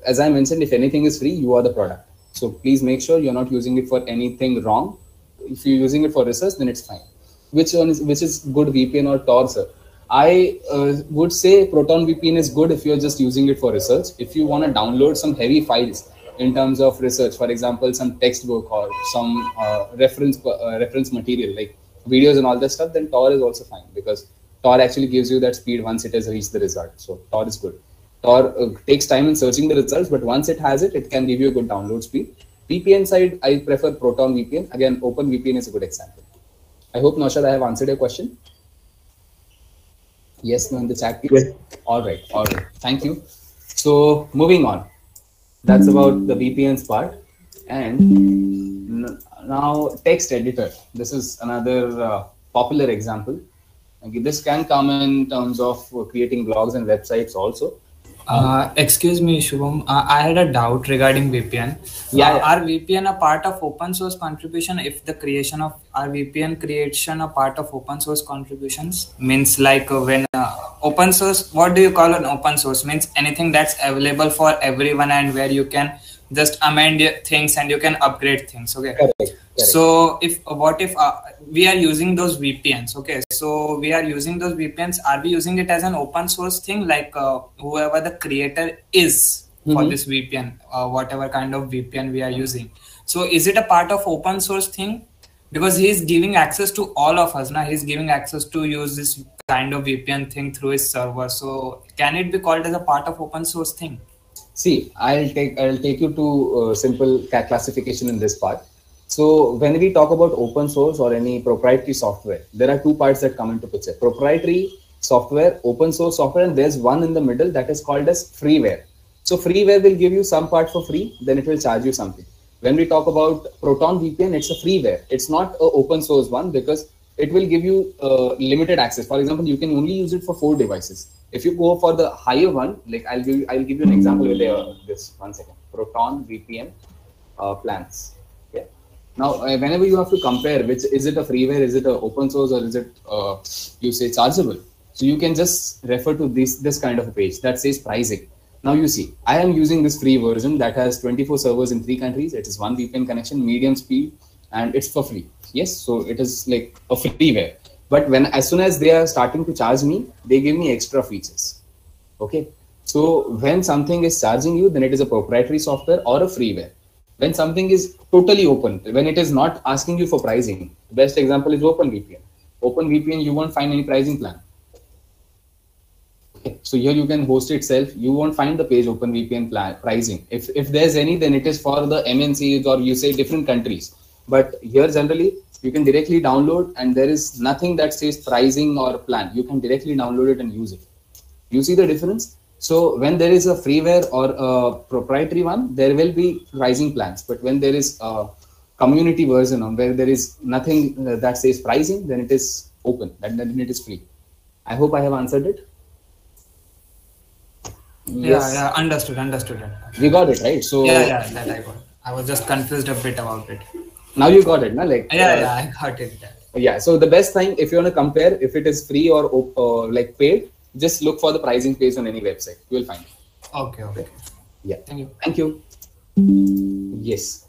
as I mentioned, if anything is free, you are the product. So please make sure you're not using it for anything wrong. If you're using it for research, then it's fine. Which is good, VPN or Tor, sir? I would say Proton VPN is good if you're just using it for research. If you want to download some heavy files in terms of research, for example, some textbook or some reference material like videos and all that stuff, then Tor is also fine, because Tor actually gives you that speed once it has reached the result. So Tor is good. Tor takes time in searching the results, but once it has it, it can give you a good download speed. VPN side, I prefer Proton VPN. Again, OpenVPN is a good example. I hope, Naushad, I have answered your question. Yes, no, in the chat, please. Yes. All right. Thank you. So moving on. That's about the VPNs part. And now text editor. This is another popular example. Okay, this can come in terms of creating blogs and websites also. Excuse me, Shubham. I had a doubt regarding VPN. Yeah. Are VPN a part of open source contribution? If the creation of our VPN creation a part of open source contributions, means like when open source, what do you call an open source? Means anything that's available for everyone and where you can just amend things and you can upgrade things. Okay. Correct. So what if we are using those VPNs? Okay, so we are using those VPNs. Are we using it as an open source thing, like whoever the creator is for this VPN, whatever kind of VPN we are using? So is it a part of open source thing? Because he's giving access to all of us. Now he's giving access to use this kind of VPN thing through his server. So can it be called as a part of open source thing? See, I'll take you to simple classification in this part. So when we talk about open source or any proprietary software, there are two parts that come into picture: proprietary software, open source software, and there's one in the middle that is called as freeware. So freeware will give you some part for free, then it will charge you something. When we talk about Proton VPN, it's a freeware. It's not an open source one because it will give you limited access. For example, you can only use it for 4 devices. If you go for the higher one, like I'll give you an example with this. 1 second. Proton VPN plans. Okay. Now, whenever you have to compare, which is it a freeware, is it a open source, or is it you say chargeable? So you can just refer to this kind of a page that says pricing. Now you see, I am using this free version that has 24 servers in 3 countries. It is 1 VPN connection, medium speed, and it's for free. Yes, so it is like a freeware. But as soon as they are starting to charge me, they give me extra features. Okay. So when something is charging you, then it is a proprietary software or a freeware. When something is totally open, when it is not asking you for pricing, the best example is OpenVPN. OpenVPN, you won't find any pricing plan. Okay. So here you can host itself. You won't find the page OpenVPN plan pricing. If there's any, then it is for the MNCs or you say different countries. But here generally, you can directly download and there is nothing that says pricing or plan. You can directly download it and use it. You see the difference? So when there is a freeware or a proprietary one, there will be pricing plans. But when there is a community version on where there is nothing that says pricing, then it is open, then it is free. I hope I have answered it. Yes. Yeah, understood. You got it, right? So yeah, that I got. I was just confused a bit about it. Now you got it, na? Like I got it. Yeah. So the best thing, if you want to compare, if it is free or like paid, just look for the pricing page on any website. You will find it. Okay. Yeah. Thank you. Yes.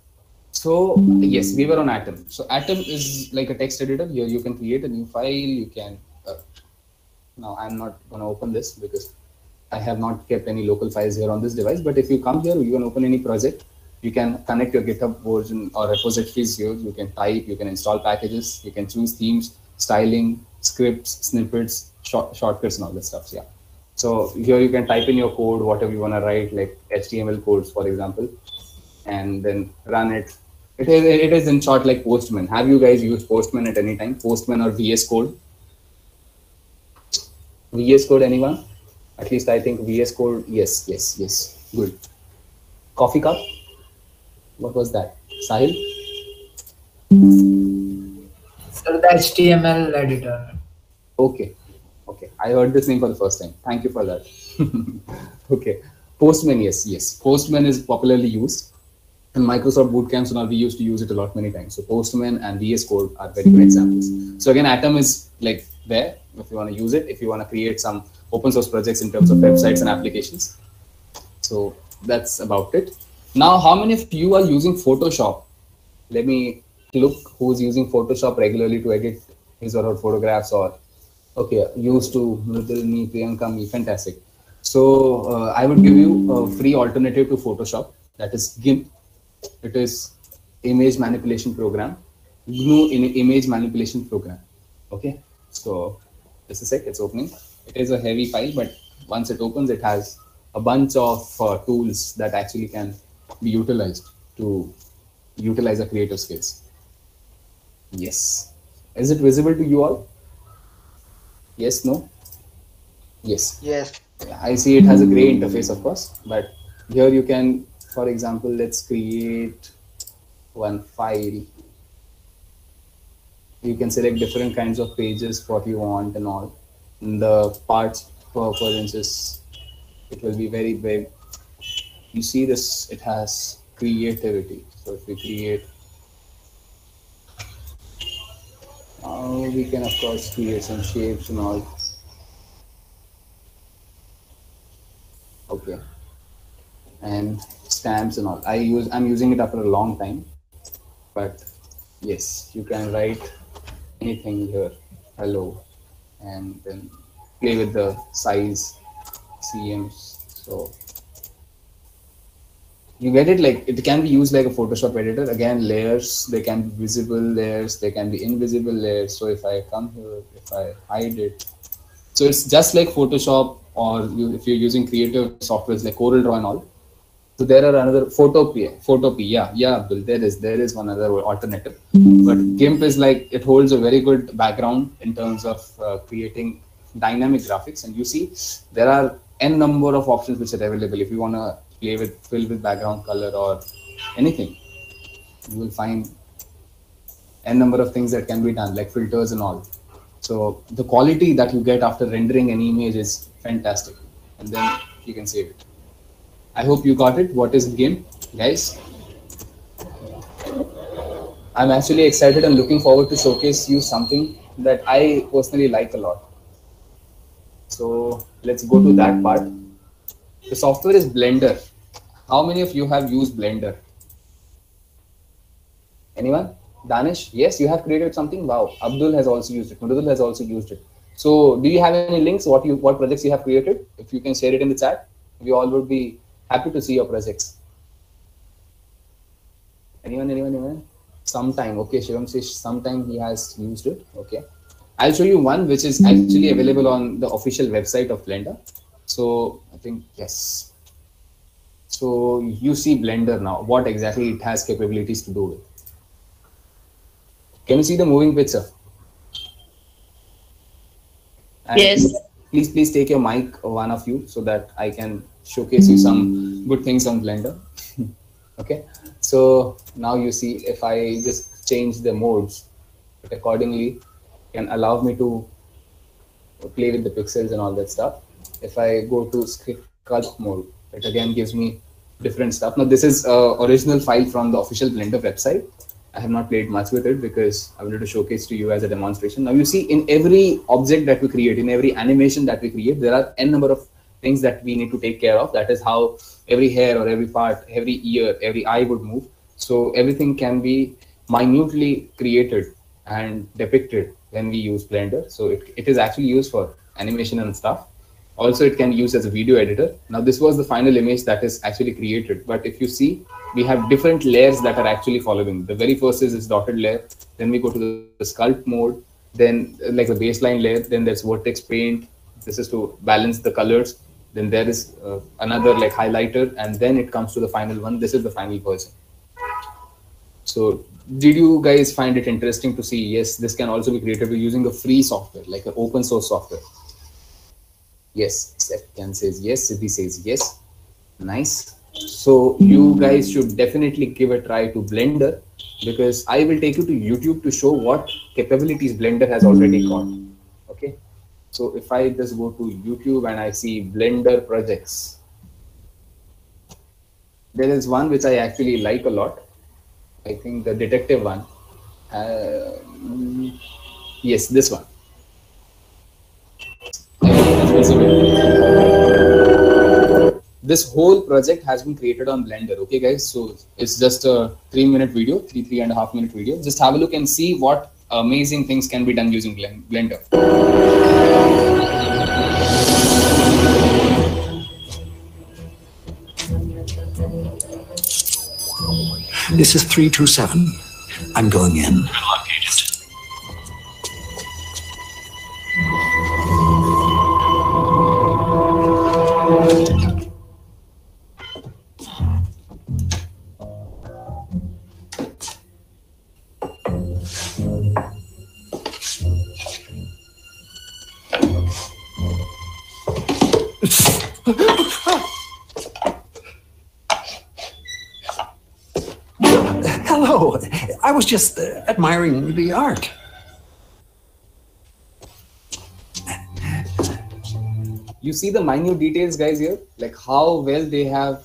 So yes, we were on Atom. So Atom is like a text editor. Here you can create a new file. You can. Now I'm not going to open this because I have not kept any local files here on this device. But if you come here, you can open any project. You can connect your GitHub version or repositories here. You can type, you can install packages, you can choose themes, styling, scripts, snippets, shortcuts and all that stuff. Yeah. So here you can type in your code, whatever you want to write, like HTML codes, for example, and then run it. It is in short like Postman. Have you guys used Postman at any time? Postman or VS Code? VS Code, anyone? At least I think VS Code. Yes. Good. Coffee cup? What was that? Sahil? So the HTML editor. Okay. I heard this name for the first time. Thank you for that. Okay. Postman, yes. Postman is popularly used. In Microsoft bootcamps and all, we used to use it a lot many times. So Postman and VS Code are very good examples. So again, Atom is like there if you want to use it, if you want to create some open source projects in terms of websites and applications. So that's about it. Now, how many of you are using Photoshop? Let me look who's using Photoshop regularly to edit his or her photographs, or okay, used to, me, Priyanka, me, fantastic. So I would give you a free alternative to Photoshop, that is GIMP. It is image manipulation program, GNU image manipulation program. Okay, so just a sec, it's opening. It is a heavy file, but once it opens, it has a bunch of tools that actually can be utilized to utilize our creative skills. Yes. Is it visible to you all? Yes, no? Yes. Yes. I see it has a gray interface, of course, but here you can, for example, let's create one file. You can select different kinds of pages, what you want and all. And the parts, for instance, it will be very big. You see this, it has creativity. So if we create, we can of course create some shapes and all. Okay. And stamps and all. I'm using it after a long time, but yes, you can write anything here, hello, and then play with the size, CMs. So you get it, like it can be used like a Photoshop editor. Again, layers, they can be visible layers, they can be invisible layers. So if I come here, if I hide it, so it's just like Photoshop, or if you're using creative softwares like CorelDRAW and all. So there are another Photopea, yeah, Abdul, there is one other alternative. But GIMP is like, it holds a very good background in terms of creating dynamic graphics. And you see, there are n number of options which are available. If you want to play with, fill with background color or anything, you will find n number of things that can be done, like filters and all. So the quality that you get after rendering an image is fantastic. And then you can save it. I hope you got it. What is GIMP, guys? I'm actually excited and looking forward to showcase you something that I personally like a lot. So let's go to that part. The software is Blender. How many of you have used Blender? Anyone? Danish? Yes, you have created something? Wow. Abdul has also used it. Mudul has also used it. So do you have any links? What projects you have created? If you can share it in the chat, we all would be happy to see your projects. Anyone? Sometime. Okay, Shivam says sometime he has used it. Okay. I'll show you one which is actually available on the official website of Blender. So I think, yes. So you see Blender now, what exactly it has capabilities to do with. Can you see the moving picture? And yes. Please take your mic, one of you, so that I can showcase you some good things on Blender. Okay, so now you see, if I just change the modes, it accordingly can allow me to play with the pixels and all that stuff. If I go to sculpt mode, it again gives me different stuff. Now this is original file from the official Blender website. I have not played much with it because I wanted to showcase to you as a demonstration. Now you see, in every object that we create, in every animation that we create, there are n number of things that we need to take care of. That is how every hair or every part, every ear, every eye would move. So everything can be minutely created and depicted when we use Blender. So it is actually used for animation and stuff. Also, it can be used as a video editor. Now this was the final image that is actually created. But if you see, we have different layers that are actually following. The very first is this dotted layer. Then we go to the sculpt mode. Then like the baseline layer. Then there's vertex paint. This is to balance the colors. Then there is another like highlighter. And then it comes to the final one. This is the final version. So did you guys find it interesting to see? Yes, this can also be created using a free software, like an open source software. Yes, Ken says yes. Siddhi says yes. Nice. So you guys should definitely give a try to Blender, because I will take you to YouTube to show what capabilities Blender has already got. Okay. So if I just go to YouTube and I see Blender projects, there is one which I actually like a lot. I think the detective one. Yes, this one. This whole project has been created on Blender. Okay, guys. So it's just a 3-minute video, 3.5 minute video. Just have a look and see what amazing things can be done using Blender. This is 327. I'm going in. Good luck, Agent. hello. I was just admiring the art. You see the minute details, guys, here, like how well they have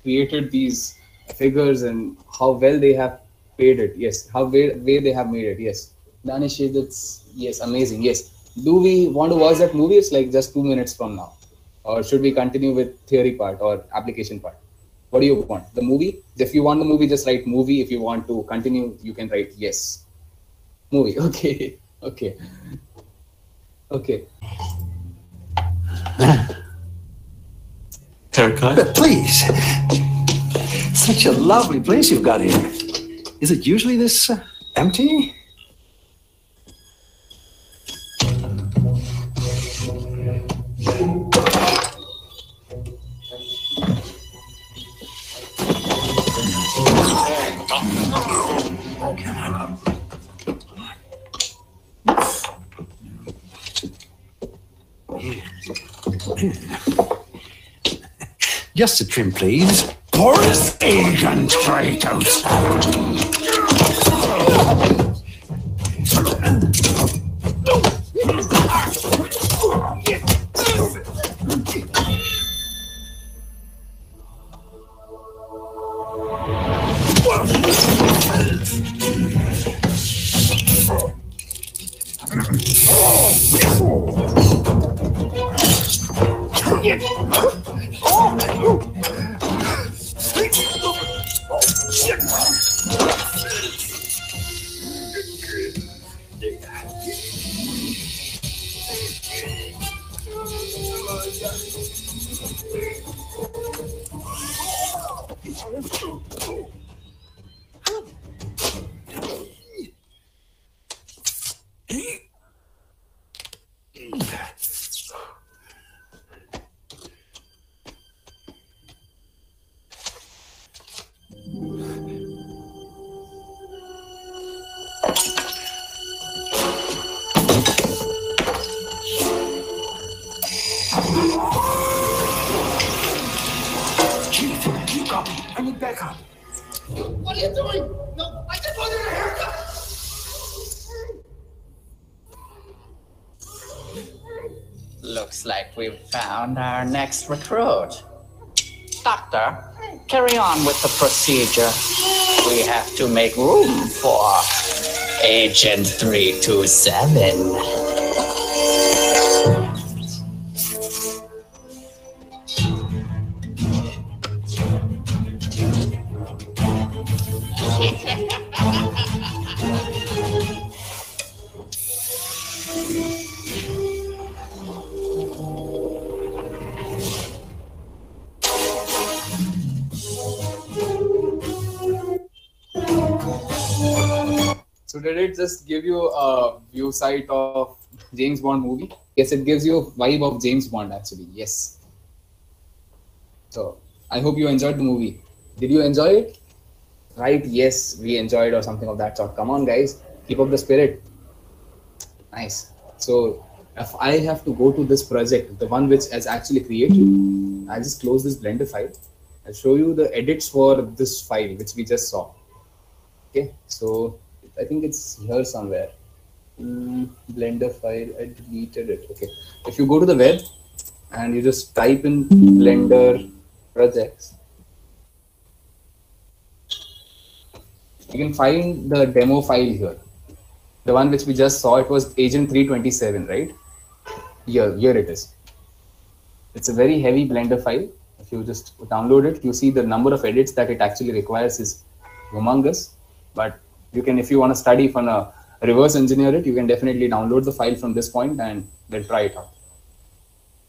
created these figures and how well they have paid it. Yes, how well they have made it. Yes, Danish, that's yes, amazing. Yes. Do we want to watch that movie? It's like just 2 minutes from now, or should we continue with theory part or application part? What do you want? The movie? If you want the movie, just write movie. If you want to continue, you can write yes. Movie. Okay. Okay. Okay. Haircut? Please. Such a lovely place you've got here. Is it usually this empty? Just a trim, please. Boris Agent Kratos. Looks like we've found our next recruit. Doctor, carry on with the procedure. We have to make room for Agent 327. So did it just give you a view sight of James Bond movie? Yes, it gives you a vibe of James Bond actually. Yes. So I hope you enjoyed the movie. Did you enjoy it? Right? Yes, we enjoyed or something of that sort. Come on, guys, keep up the spirit. Nice. So if I have to go to this project, the one which is actually created, I'll just close this Blender file. I'll show you the edits for this file which we just saw. Okay, so I think it's here somewhere. Blender file, I deleted it. Okay, if you go to the web and you just type in Blender projects, you can find the demo file here. The one which we just saw, it was Agent 327, right? Here it is. It's a very heavy Blender file. If you just download it, you see the number of edits that it actually requires is humongous. But you can, if you want to study from a reverse engineer it, you can definitely download the file from this point and then try it out.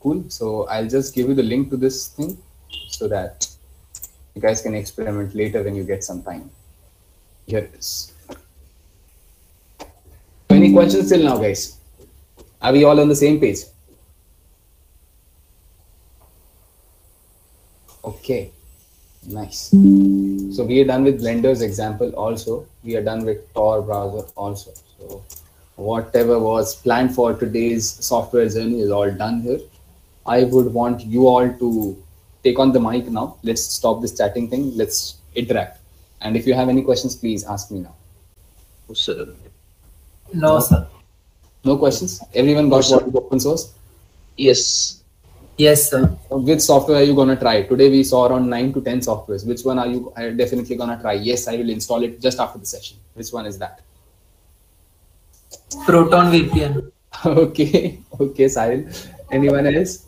Cool. So I'll just give you the link to this thing so that you guys can experiment later when you get some time. Here it is. Any questions till now, guys? Are we all on the same page? Okay, nice. So we are done with Blender's example also. We are done with Tor browser also. So whatever was planned for today's software journey is all done here. I would want you all to take on the mic now. Let's stop this chatting thing. Let's interact. And if you have any questions, please ask me now. Sir. No, sir. No questions? Everyone got what is open source? Yes. Yes, sir. Which software are you going to try? Today we saw around 9 to 10 softwares. Which one are you definitely going to try? Yes, I will install it just after the session. Which one is that? Proton VPN. Okay, okay, Sahil. Anyone else?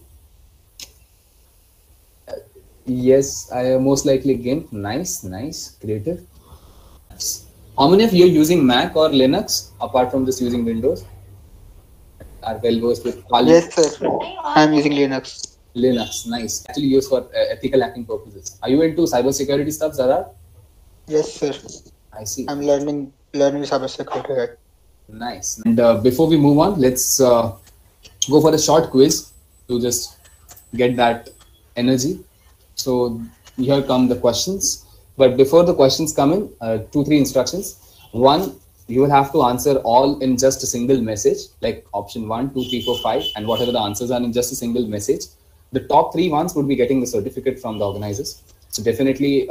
Yes, I most likely GIMP. Nice, nice, creative. Nice. How many of you are using Mac or Linux apart from just using Windows? Are well versed with Kali? Yes, sir. I'm using Linux. Linux, nice. Actually used for ethical hacking purposes. Are you into cybersecurity stuff, Zara? Yes, sir. I see. I'm learning cybersecurity. Nice. And before we move on, let's go for a short quiz to just get that energy. So here come the questions. But before the questions come in, 2-3 instructions. One, you will have to answer all in just a single message, like option 1, 2, 3, 4, 5, and whatever the answers are in just a single message. The top 3 ones would be getting the certificate from the organizers. So definitely,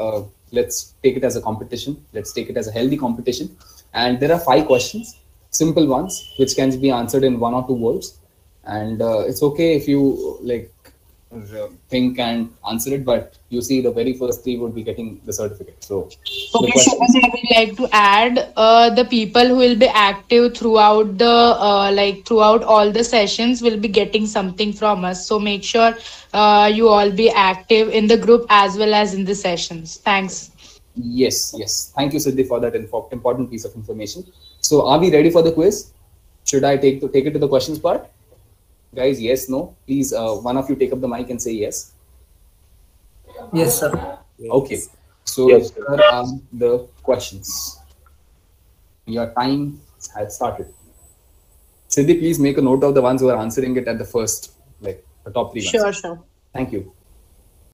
let's take it as a competition. Let's take it as a healthy competition. And there are 5 questions, simple ones, which can be answered in 1 or 2 words. And it's okay if you like think and answer it, but you see the very first 3 would be getting the certificate. So okay, so I would like to add the people who will be active throughout the throughout all the sessions will be getting something from us. So make sure you all be active in the group as well as in the sessions. Thanks. Yes, yes. Thank you, Siddhi, for that important piece of information. So are we ready for the quiz? Should I take it to the questions part? Guys, yes, no? Please, one of you take up the mic and say yes. Yes, sir. Okay. So Yes, here are the questions. Your time has started. Siddhi, please make a note of the ones who are answering it at the first, like the top 3 ones. Sure. Thank you.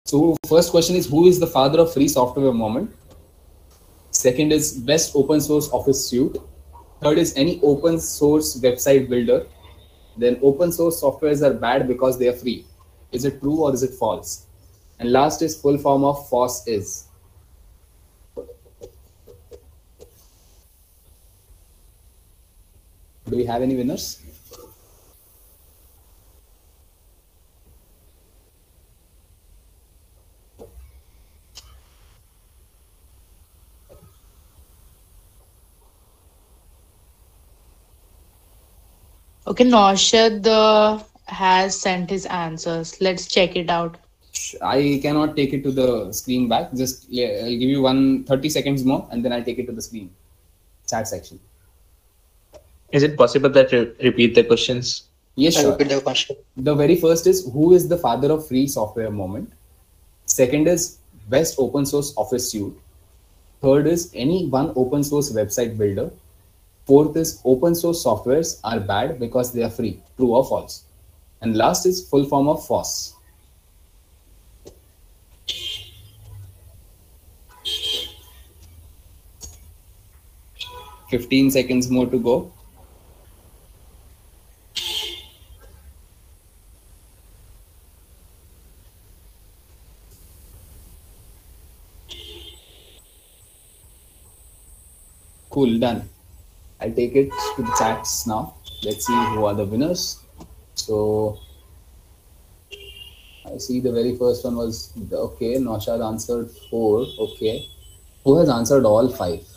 So first question is, who is the father of free software moment? Second is best open source office suite. Third is any open source website builder. Then open source softwares are bad because they are free. Is it true or is it false? And last is full form of FOSS is. Do we have any winners? Okay, Naushad has sent his answers. Let's check it out. I cannot take it to the screen back. Just I'll give you 30 seconds more and then I'll take it to the screen chat section. Is it possible that repeat the questions? Yes, sure. Repeat the question. The very first is, who is the father of free software moment? Second is best open source office suite. Third is any one open source website builder. Fourth is open source softwares are bad because they are free. True or false? And last is full form of FOSS. "15 seconds more to go. Cool, done. I'll take it to the chats now. Let's see who are the winners. So I see the very first one was, okay, Naushad answered 4. Okay. Who has answered all 5?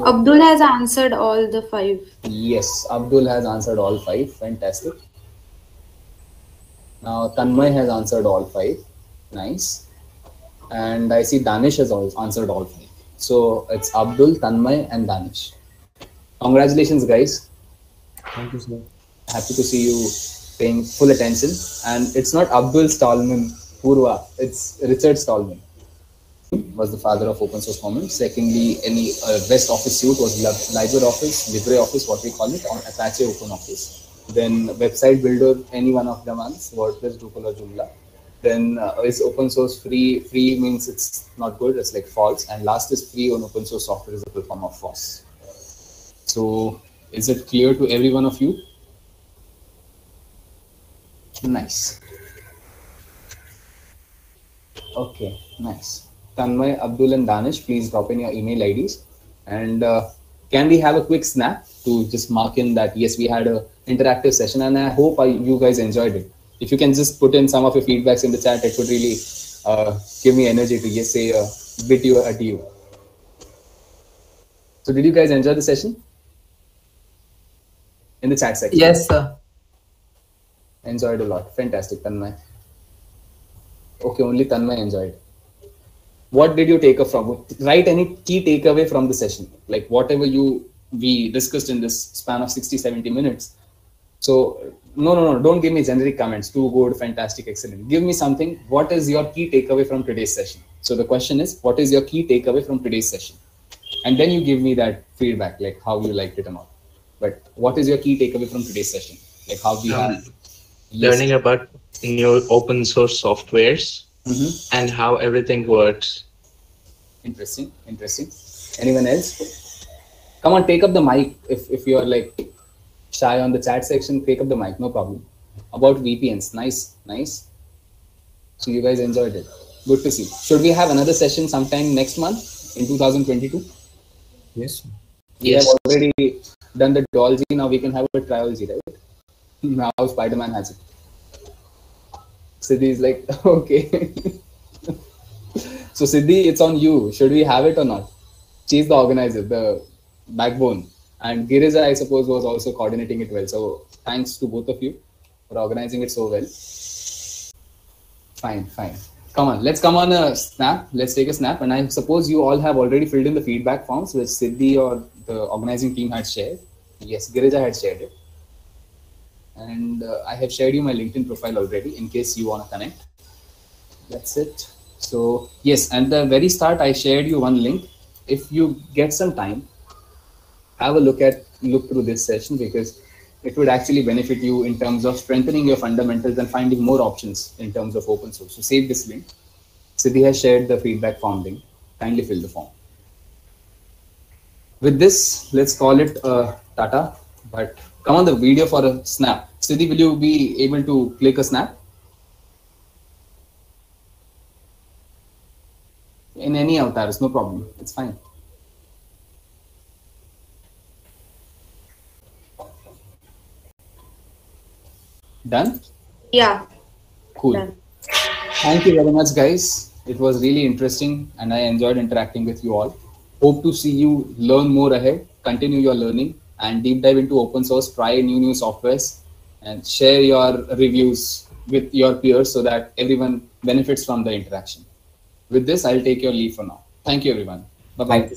Abdul has answered all the 5. Yes, Abdul has answered all 5. Fantastic. Now Tanmay has answered all 5. Nice. And I see Danish has also answered all 5. So it's Abdul, Tanmay, and Danish. Congratulations, guys. Thank you, sir. Happy to see you paying full attention. And it's not Abdul Stallman, Purva. It's Richard Stallman. Was the father of open source commons. Secondly, any best office suite was LibreOffice, LibreOffice, what we call it, or Apache OpenOffice. Then website builder, any one of the ones, WordPress, Drupal, or Joomla. Then is open source free? Free means it's not good, it's like false. And last is free on open source software is a full form of FOSS. So is it clear to every one of you? Nice. Okay, nice. Tanmay, Abdul, and Danish, please drop in your email IDs. And can we have a quick snap to just mark in that, yes, we had a interactive session, and I hope you guys enjoyed it. If you can just put in some of your feedbacks in the chat, it would really give me energy to just say a bit you adieu. So did you guys enjoy the session? In the chat section? Yes, sir. Enjoyed a lot. Fantastic, Tanmay. Okay, only Tanmay enjoyed. What did you take from? Write any key takeaway from the session, like whatever we discussed in this span of 60-70 minutes. So no, don't give me generic comments. Too good, fantastic, excellent. Give me something. What is your key takeaway from today's session? So the question is, what is your key takeaway from today's session? And then you give me that feedback, like how you liked it or not. But what is your key takeaway from today's session? Like how we have learning about new open source softwares and how everything works. Interesting. Anyone else? Come on, take up the mic. If you're like shy on the chat section, take up the mic, no problem. About VPNs, nice. So you guys enjoyed it. Good to see. Should we have another session sometime next month in 2022? Yes. We have already done the duology. Now we can have a triology, right? Now Spider-Man has it. Siddhi is like, okay. So Siddhi, it's on you. Should we have it or not? She's the organizer, the backbone. And Girija, I suppose, was also coordinating it well. So thanks to both of you for organizing it so well. Fine. Come on, let's come on a snap. Let's take a snap. And I suppose you all have already filled in the feedback forms which Siddhi or the organizing team had shared. Yes, Girija had shared it. And I have shared you my LinkedIn profile already in case you want to connect. That's it. So yes, at the very start, I shared you one link. If you get some time, have a look through this session, because it would actually benefit you in terms of strengthening your fundamentals and finding more options in terms of open source. So save this link. Siddhi has shared the feedback form link. Kindly fill the form. With this, let's call it Tata. But come on the video for a snap. Siddhi, will you be able to click a snap? In any avatars, no problem. It's fine. Done? Yeah. Cool. Done. Thank you very much, guys. It was really interesting and I enjoyed interacting with you all. Hope to see you learn more ahead, continue your learning and deep dive into open source, try new softwares and share your reviews with your peers so that everyone benefits from the interaction. With this, I'll take your leave for now. Thank you, everyone. Bye-bye.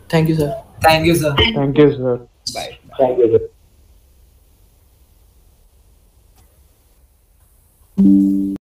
Thank you, sir. Thank you, sir. Thank you, sir. Bye. Thank you, sir.